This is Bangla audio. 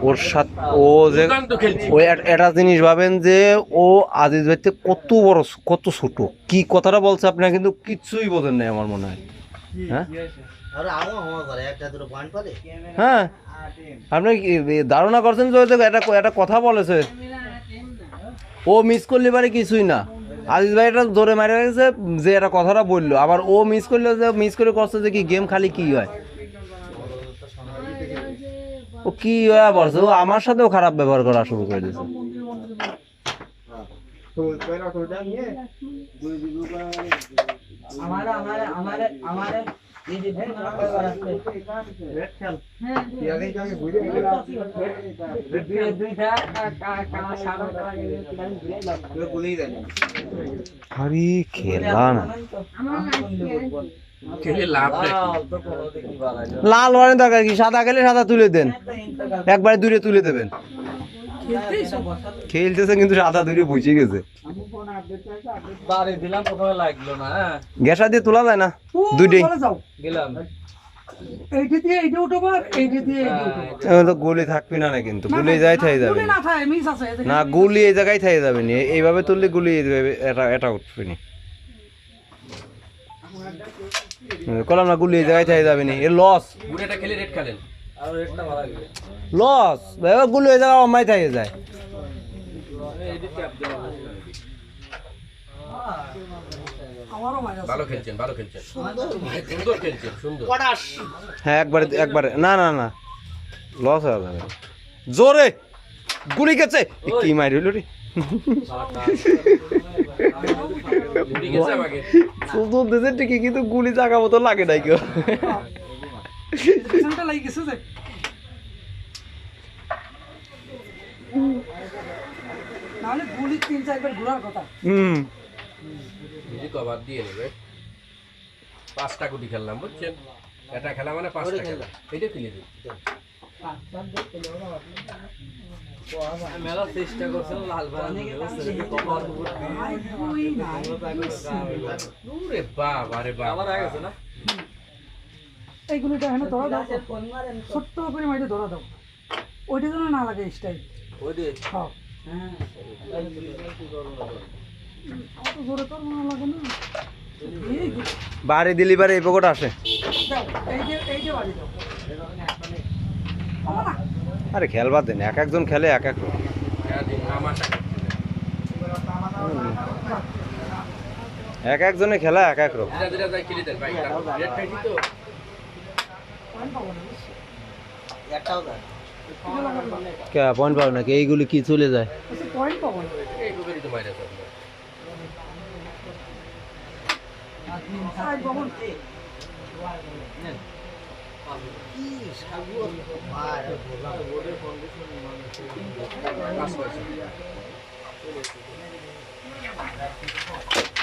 ওর সাথে ও যে ওই একটা জিনিস ভাবেন যে ও আজিজ ভাইতে কত বড় কত ছোট কি কথাটা বলছে আপনারা কিন্তু কিচ্ছুই বোঝেন নাই আমার মনে হয়। হ্যাঁ হ্যাঁ আপনি ধারণা করছেন যে একটা কথা বলেছে ও মিস করলে পারে কিছুই না। আজিজ ভাই এটা জোরে মারে গেছে যে একটা কথাটা বললো, আবার ও মিস করলে যে মিস করে করছে যে কি গেম খালি কি হয়, ও কি বলছে ও আমার সাথেও খারাপ ব্যবহার করা শুরু করে দিয়েছে। আরে খেলা না লাল মানে দরকার কি, সাদা খেলে সাদা তুলে দেন, একবারে দূরে তুলে দেবেন। খেলতেছে কিন্তু সাদা দূরে বুঝে গেছে, গ্যাসা দিয়ে তোলা যায় না দুইটাই গুলি থাকবি না কিন্তু গুলি যাই থাই যাবে না, গুলি এই জায়গায় থাই যাবে না, এইভাবে তুললে গুলি এটা উঠবে না, কলাম না গুলি এই জায়গায় থাই যাবে না, এর লস লস গুলি এই জায়গায় অমাই থাই যায়। হ্যাঁ একবারে না না না লস হয়ে যাবে, জোরে গুলি গেছে কি মারি হইল রে ঠিকই কিন্তু গুলি জাগা মতো লাগে নাই কেউ। পাঁচটা গুটি খেললাম বুঝছেন, এটা খেলা মানে পাঁচটা খেলা, এটা খেলে দিই মেলা চেষ্টা করছে লাল এইগুলিটা এখানে ধরা দাও, ছোট্ট করে মাইতে ধরা দাও, ওইটা যেন না লাগে স্টাইল বাড়ি দিলি বারে এই পকেট আসে, আরে খেলবার দেন এক একজন খেলে এক এক রকম, এক একজনে খেলা এক এক রকম। পয়েন্ট পাবো নাকি এইগুলি কি চলে যায়, কি